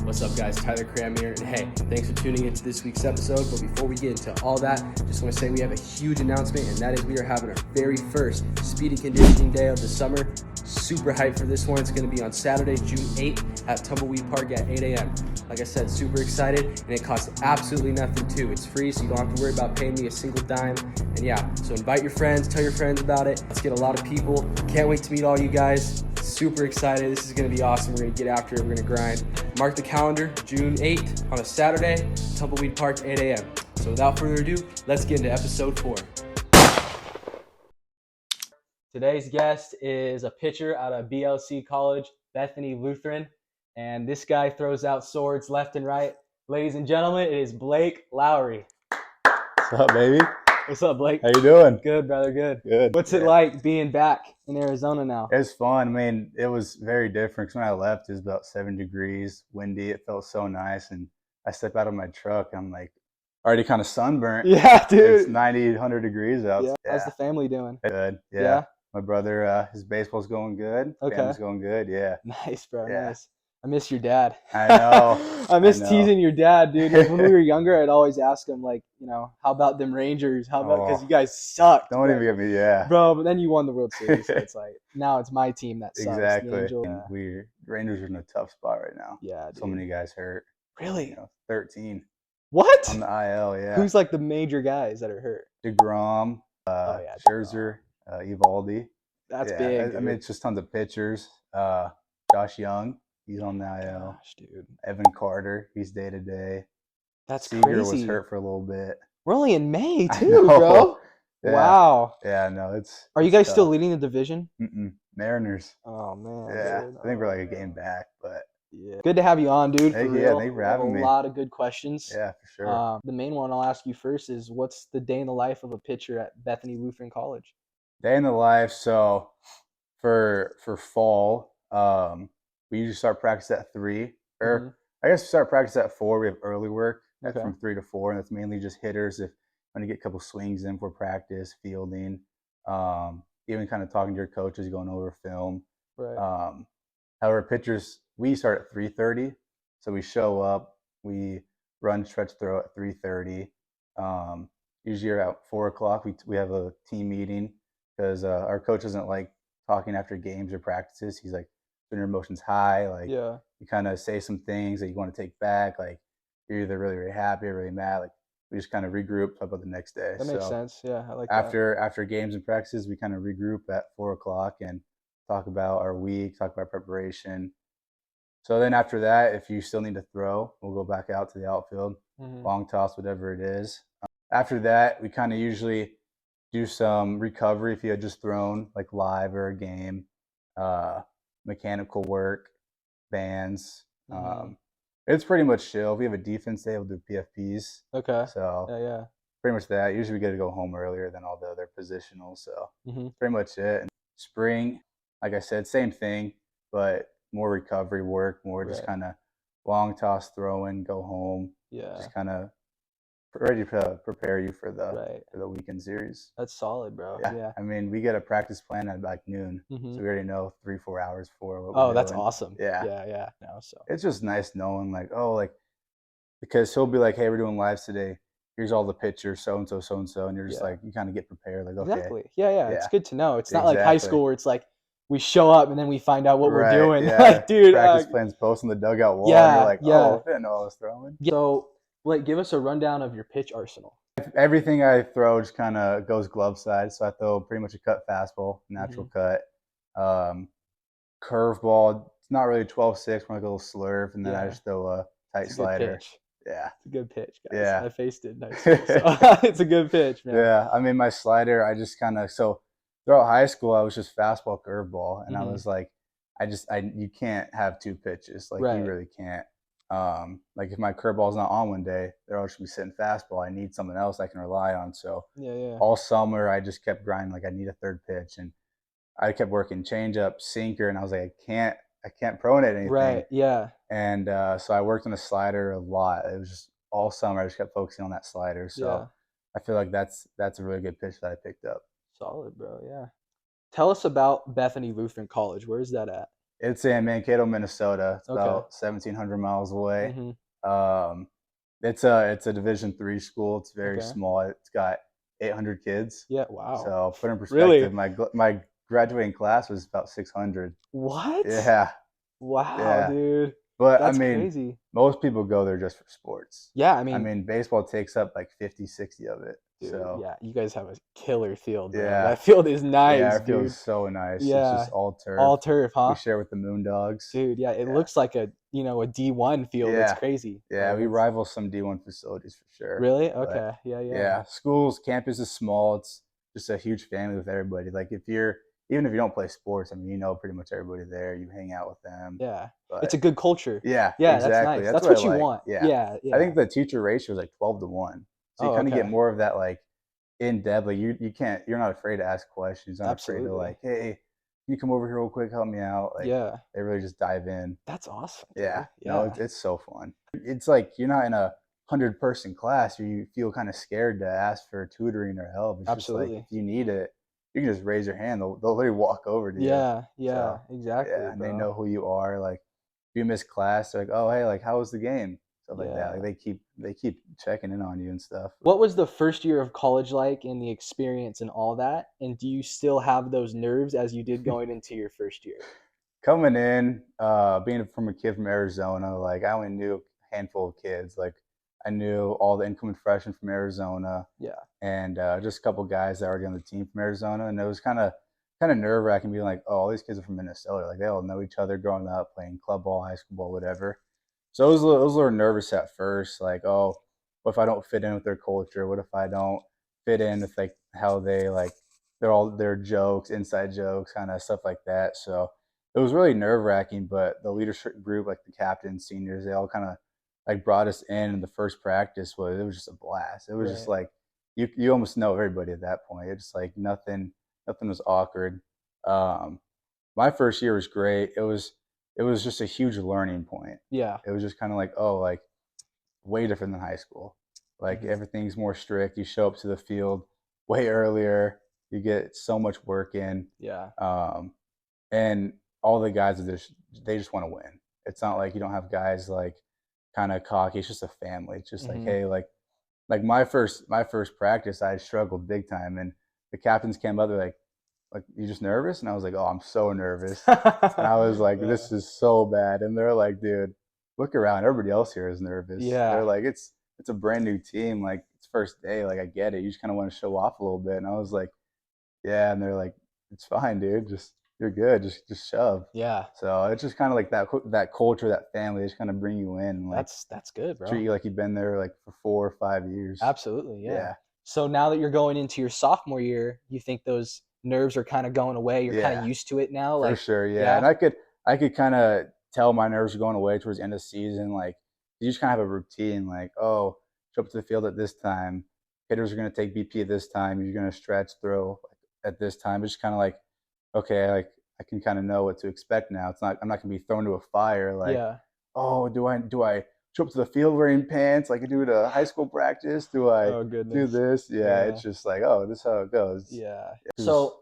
What's up, guys? Tyler Cram here, and hey, thanks for tuning into this week's episode. But before we get into all that, just want to say we have a huge announcement, and that is we are having our very first speed and conditioning day of the summer. Super hyped for this one. It's going to be on Saturday, June 8th at Tumbleweed Park at 8 a.m. Like I said, super excited, and it costs absolutely nothing too. It's free, so you don't have to worry about paying me a single dime. And yeah, so invite your friends, tell your friends about it. Let's get a lot of people. Can't wait to meet all you guys. Super excited. This is going to be awesome. We're going to get after it. We're going to grind. Mark the calendar, June 8th on a Saturday, Tumbleweed Park, 8 a.m. So without further ado, let's get into episode 4. Today's guest is a pitcher out of BLC College, Bethany Lutheran, and this guy throws out swords left and right. Ladies and gentlemen, it is Blake Lowry. What's up, baby? What's up, Blake? How you doing? Good, brother, good. Good. What's it like being back in Arizona now? It's fun. I mean, it was very different. 'Cause when I left, it was about 7 degrees, windy. It felt so nice. And I step out of my truck, I'm like already kind of sunburnt. Yeah, dude. It's 90, 100 degrees out. Yeah. How's the family doing? Good. Yeah. My brother, his baseball's going good. Okay. Family's going good. Yeah. Nice, bro. Yeah. Nice. I miss your dad. I know. I miss I know. teasing your dad, dude. When we were younger, I'd always ask him, like, how about them Rangers? How about, because you guys sucked. Don't even get me. Yeah. Bro, but then you won the World Series, so it's like, now it's my team that sucks. Exactly. The Angels. And Rangers are in a tough spot right now. Yeah, dude. So many guys hurt. Really? 13 What? on the IL. Yeah. Who's like the major guys that are hurt? DeGrom, yeah, Scherzer, Evaldi. That's Yeah, big. I Dude. mean, it's just tons of pitchers. Josh Young, he's on the IL. Gosh, dude. Evan Carter, he's day to day. That's Seager crazy. was hurt for a little bit. We're only in May, I too, know. bro. Yeah. Wow. Yeah, no, it's. Are you it's guys tough. still leading the division? Mariners. Oh, man. Yeah, Dude. I think we're like a game back, but Yeah. Good to have you on, dude. Thank for you. real. Yeah, thank you for We have having me. A lot of good questions. yeah, for sure. The main one I'll ask you first is, what's the day in the life of a pitcher at Bethany Lutheran College? Day in the life. So for fall, we usually start practice at 3, or I guess we start practice at 4. We have early work Okay. from 3 to 4, and that's mainly just hitters. If when you get a couple swings in for practice, fielding, even kind of talking to your coaches, going over film. Right. However, pitchers, we start at 3:30, so we show up, we run stretch throw at 3:30. Usually around 4:00, we have a team meeting because our coach doesn't like talking after games or practices. He's like, when your emotions high, like Yeah. you kind of say some things that you want to take back, like you're either really, really happy or really mad. Like we just kind of regroup, talk about the next day. That makes sense. Yeah, I like that. After games and practices, we kind of regroup at 4:00 and talk about our week, talk about preparation. So then after that, if you still need to throw, we'll go back out to the outfield, long toss, whatever it is. After that, we kind of usually do some recovery if you had just thrown like live or a game, mechanical work, bands. It's pretty much chill. If we have a defense day, we'll do PFPs. Okay. So Yeah. pretty much that. Usually we get to go home earlier than all the other positionals. So pretty much it. And spring, like I said, same thing, but more recovery work, more just kind of long toss, throw in, go home. Yeah. Just kind of ready to prepare you for the weekend series. That's solid, bro. Yeah. I mean, we get a practice plan at like noon, so we already know 3-4 hours before what Oh, we're that's doing. awesome. Yeah. Yeah. No, so It's just nice knowing because he'll be like, hey, we're doing lives today. Here's all the pictures, so and so, and you're just like, you kind of get prepared, like, okay. Exactly. Yeah. It's good to know. It's not like high Exactly. school where it's like we show up and then we find out what we're doing. Yeah. Like, dude, practice plans post on the dugout wall. Yeah, And you're like, yeah. oh, I didn't know I was throwing. So, Blake, give us a rundown of your pitch arsenal. Everything I throw just kind of goes glove side. So I throw pretty much a cut fastball, natural cut. Curveball, it's not really 12-6, more like a little slurve. And then I just throw a tight slider. Pitch. Yeah. It's a good pitch, guys. Yeah. I faced it. Nice. So, it's a good pitch, man. Yeah. I mean, my slider, I just kind of, so throughout high school, I was just fastball, curveball. And I was like, you can't have 2 pitches. Like, you really can't. Like if my curveball's not on one day, they're all just be sitting fastball. I need something else I can rely on. So all summer I just kept grinding, like I need a third pitch, and I kept working changeup, sinker, and I was like, I can't pronate anything. Right. Yeah. And so I worked on a slider a lot. It was just all summer I just kept focusing on that slider. So I feel like that's a really good pitch that I picked up. Solid, bro. Yeah. Tell us about Bethany Lutheran College. Where is that at? It's in Mankato, Minnesota. It's Okay. about 1,700 miles away. Mm-hmm. Um, it's a Division III school. It's very Okay. small. It's got 800 kids. Yeah. Wow. So put in Really? perspective, my graduating class was about 600. What? Yeah, Wow, yeah. dude. But I That's mean, crazy. most people go there just for sports. Yeah, I I mean, mean, baseball takes up like 50, 60 of it. dude, So yeah, you guys have a killer field, bro. yeah, That field is yeah, nice, our field dude. is so nice. It's Yeah. just all turf. All turf, We huh? share with the Moondogs. Dude, yeah, it Yeah, looks like a D1 field. It's yeah, crazy. yeah. Bro. We That's rival some D1 facilities for sure. really But okay. Yeah, yeah. yeah, schools campus is small. It's just a huge family with everybody. Like even if you don't play sports, I mean, you know pretty much everybody there. You hang out with them. Yeah. It's But a good culture. yeah, Yeah, that's exactly. nice. That's That's what I what you like. want. Yeah. Yeah, I yeah. think the teacher ratio is like 12-1. So you Oh, kind of get okay. more of that like in depth. Like you're not afraid to ask questions, not afraid to Absolutely. like, hey, can you come over here real quick, help me out? Like Yeah. they really just dive in. That's awesome, Yeah. dude. No, Yeah. it's so fun. It's like you're not in a 100-person class where you feel kind of scared to ask for tutoring or help. It's just like if Absolutely. you need it, you can just raise your hand. They'll literally walk over to you. Yeah, So yeah, exactly, yeah, and they bro. know who you are. Like if you miss class, they're like, oh hey, like how was the game? Stuff like that. Like Yeah. they keep checking in on you and stuff. What was the first year of college like and the experience and all that? And do you still have those nerves as you did going into your first year? Coming in, being from a kid from Arizona, like I only knew a handful of kids. Like I knew all the incoming freshmen from Arizona, Yeah. and just a couple guys that were already on the team from Arizona, and it was kind of nerve wracking being like, oh, all these kids are from Minnesota, like they all know each other growing up, playing club ball, high school ball, whatever. So it was a little nervous at first, like, oh, what if I don't fit in with their culture? What if I don't fit in with like how they like they're all their jokes, inside jokes, kind of stuff like that. So it was really nerve wracking, but the leadership group, like the captains, seniors, they all kind of like brought us in. And the first practice was just a blast. It was just Right. like you almost know everybody at that point. It's like nothing was awkward. Um, my first year was great. It was just a huge learning point. Yeah. It was just kind of like, oh, like way different than high school. Like Hmm. everything's more strict. You show up to the field way earlier. You get so much work in, Yeah. um, and all the guys are they just want to win. It's not like you don't have guys like kind of cocky. It's just a family. It's just like, Hmm. hey, like my first practice, I struggled big time, and the captains came up. They're like you just nervous, and I was like, oh, I'm so nervous, and I was like, Yeah. this is so bad, and they're like, dude, look around, everybody else here is nervous. They're Yeah. like, it's a brand new team, like it's first day, like I get it, you just kind of want to show off a little bit, and I was like, yeah, and they're like, it's fine, dude, just you're good, just shove. Yeah. So it's just kind of like that culture, that family, they just kind of bring you in and like That's good, treat bro. you like you've been there like for 4 or 5 years. Absolutely. Yeah. Yeah, So now that you're going into your sophomore year, you think those nerves are kind of going away? You're kind of yeah, used to it now? for Like, sure. Yeah, and yeah. I could kind of tell my nerves were going away towards the end of the season. Like you just kind of have a routine. Like, oh, show up to the field at this time. Hitters are going to take BP at this time. You're going to stretch, throw at this time. It's just kind of like, okay, like I can kind of know what to expect now. I'm not going to be thrown to a fire. Like, Yeah. oh, do I show up to the field wearing pants like I do to high school practice? Do I Oh, do goodness. this? Yeah, Yeah. it's just like, oh, this is how it goes. Yeah. 'Cause- So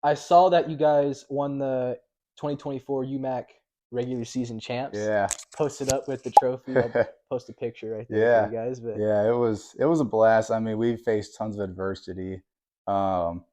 I saw that you guys won the 2024 UMAC regular season champs. yeah. Posted up with the trophy. I'll post a picture right there for Yeah, you guys. But yeah, it was a blast. I mean, we faced tons of adversity. Um,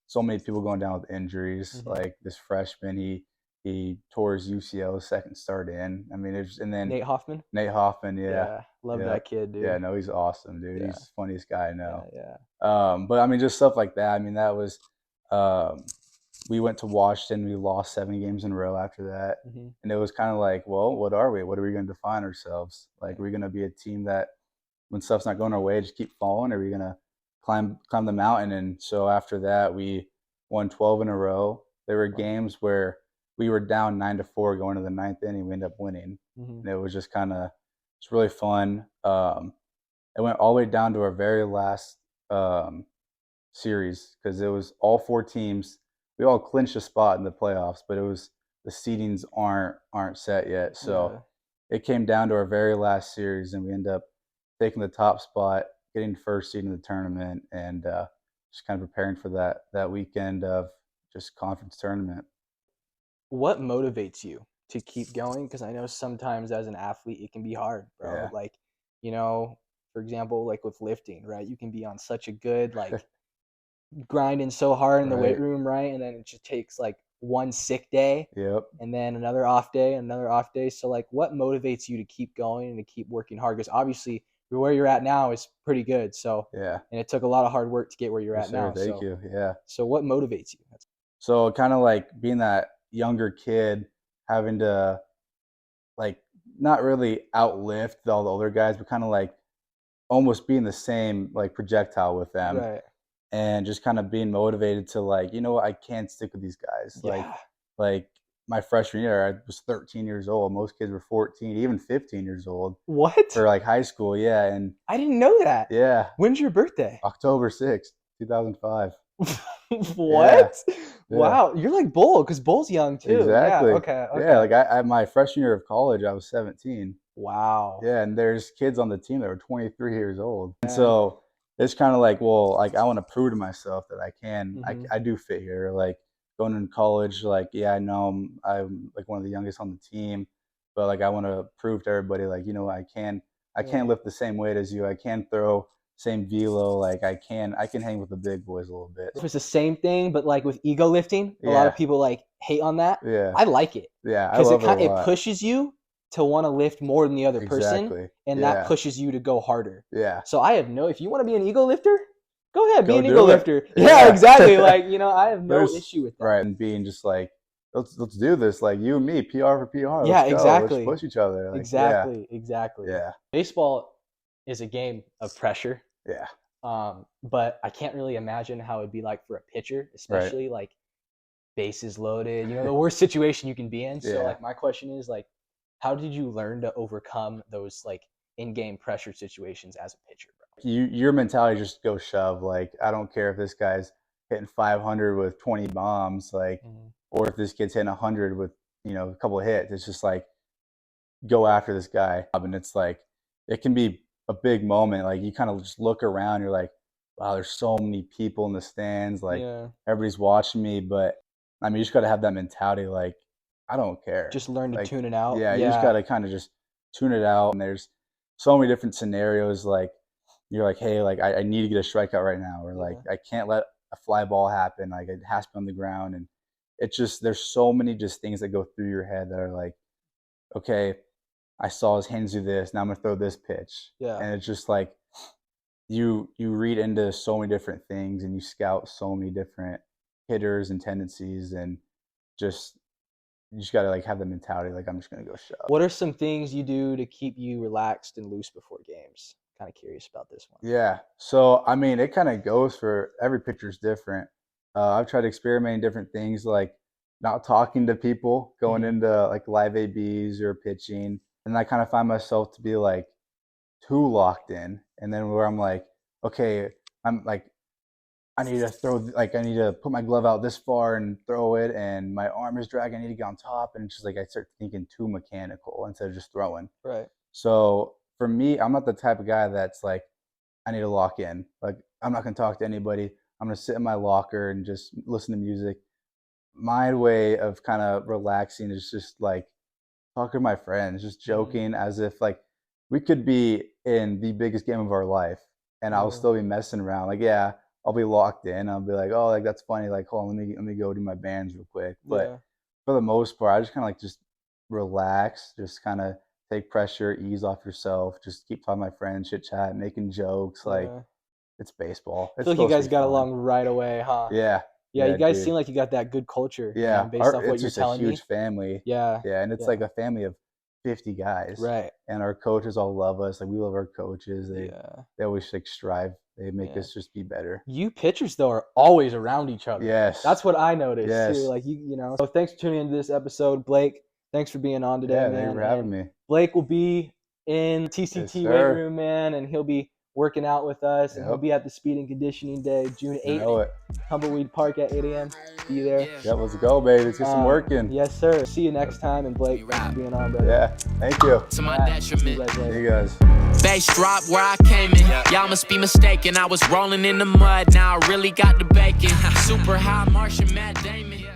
so many people going down with injuries. mhm. Like this freshman, he tore his UCL second start in. I mean, and then Nate Hoffman. Nate Hoffman, yeah, Yeah, love yeah, that kid, yeah. dude. No, he's awesome, dude. Yeah, He's the funniest guy I yeah, know. yeah. But I mean, just stuff like that. I mean, that was um, we went to Washington. We lost 7 games in a row after that, Hmm. and it was kind of like, well, what are we? What are we going to define ourselves? Like, Right. we're going to be a team that, when stuff's not going our way, just keep falling, or are we going to climb the mountain? And so after that, we won 12 in a row. There were games where we were down 9-4 going to the ninth inning. We ended up winning, Hmm. and it was just it's really fun. It went all the way down to our very last um, series because it was all 4 teams. We all clinched a spot in the playoffs, but it was the seedings aren't set yet. So Yeah. it came down to our very last series, and we end up taking the top spot, getting first seed in the tournament, and just kind of preparing for that weekend of just conference tournament. what motivates you to keep going? Because I know sometimes as an athlete, it can be hard, bro. Yeah. Like, you know, for example, like with lifting, right? You can be on such a good, like, grinding so hard in the weight Right. room, right? And then it just takes like one sick day Yep. and then another off day, another off day. So, like, what motivates you to keep going and to keep working hard? Because obviously, where you're at now is pretty good. So, Yeah. and it took a lot of hard work to get where you're Yes, at now. sir. Thank So, you. Yeah. so what motivates you? So kind of like being that younger kid, having to like not really outlift all the older guys, but kind of like almost being the same like projectile with them, Right. and just kind of being motivated to like, you know what, I can't stick with these guys. Yeah. Like my freshman year, I was 13 years old. Most kids were 14, even 15 years old What? for like high school. Yeah, and I didn't know that. yeah, When's your birthday? October 6th, 2005. What? Yeah. Wow, you're like Bull, because Bull's young too. Exactly. Yeah. Okay. Yeah, like I my freshman year of college, I was 17. Wow. Yeah, and there's kids on the team that were 23 years old. And Yeah. so it's kind of like, well, like I want to prove to myself that I can, Mhm. I do fit here. Like going into college, like, yeah, I know I'm like one of the youngest on the team, but like I want to prove to everybody, like, you know, I can Yeah. lift the same weight as you. I can throw same velo. Like I can hang with the big boys a little bit. It was the same thing, but like with ego lifting, a lot of Yeah. people like hate on that. Yeah. I like it Yeah. I because love it a it lot. pushes you to want to lift more than the other person, Exactly. and Yeah. that pushes you to go harder. Yeah. So I have if you want to be an ego lifter, go ahead, be Go an do ego it. lifter. Yeah. Yeah, exactly. Like, you know, I have no There's- issue with that. Right. And being just like, let's do this. Like you and me, PR for PR. Yeah, Let's go. exactly. Let's push each other. Like, Exactly. Yeah. Baseball is a game of pressure. Yeah. But I can't really imagine how it'd be like for a pitcher, especially like bases loaded, you know, the worst situation you can be in. So Yeah. like my question is like, how did you learn to overcome those like in-game pressure situations as a pitcher, bro? Your mentality just go shove. Like I don't care if this guy's hitting 500 with 20 bombs, like, or if this kid's hitting 100 with, you know, a couple of hits. It's just like go after this guy. And it's like it can be a big moment. Like you kind of just look around, you're like, wow, there's so many people in the stands. Like everybody's watching me, but I mean, you just got to have that mentality. Like I don't care. Just learn to like, tune it out. Yeah, you just got to kind of just tune it out. And there's so many different scenarios. Like you're like, hey, like I need to get a strikeout right now, or like I can't let a fly ball happen. Like it has to be on the ground, and it's just there's so many just things that go through your head that are like, okay, I saw his hands do this. Now I'm gonna throw this pitch. Yeah. And it's just like you read into so many different things, and you scout so many different hitters and tendencies, and you just gotta like have the mentality like I'm just gonna go shove. What are some things you do to keep you relaxed and loose before games? Kind of curious about this one. Yeah. So I mean, it kind of goes for every pitcher's different. I've tried experimenting different things, like not talking to people going into like live ABs or pitching, and I kind of find myself to be like too locked in, and then where I'm like, okay, I'm like, I need to put my glove out this far and throw it, and my arm is dragging, I need to get on top, and it's just like I start thinking too mechanical instead of just throwing. Right. So for me, I'm not the type of guy that's like, I need to lock in. Like I'm not gonna talk to anybody. I'm gonna sit in my locker and just listen to music. My way of kind of relaxing is just like talking to my friends, just joking as if like we could be in the biggest game of our life and I'll still be messing around. Like, yeah, I'll be locked in. I'll be like, oh, like that's funny. Like, hold on, let me go do my bands real quick. But for the most part, I just kind of like just relax, just kind of take pressure, ease off yourself, just keep talking to my friends, chit chat, making jokes. Like it's baseball. I feel like you guys got along right away, huh? Yeah. Yeah, you guys seem like you got that good culture. Yeah, based off what you're telling me. It's just a huge family. Yeah. Yeah, and it's like a family of 50 guys. Right. And our coaches all love us. Like we love our coaches. They always like strive. They make us just be better. You pitchers though are always around each other. Yes. That's what I noticed Yes. too. Like you know. So thanks for tuning into this episode, Blake. Thanks for being on today, man. Thanks for having me. Blake will be in TCT weight room, man, and he'll be working out with us, and he'll be at the Speed and Conditioning Day, June 8th, Tumbleweed Park at 8 a.m. Be there. Yeah, let's go, baby. Let's get some work in. Yes, sir. See you next time, and Blake, thanks for being on, brother. Yeah, thank you. To my detriment. See you guys. Bass drop where I came in. Y'all must be mistaken. I was rolling in the mud. Now I really got the bacon. Super high Martian Matt Damon.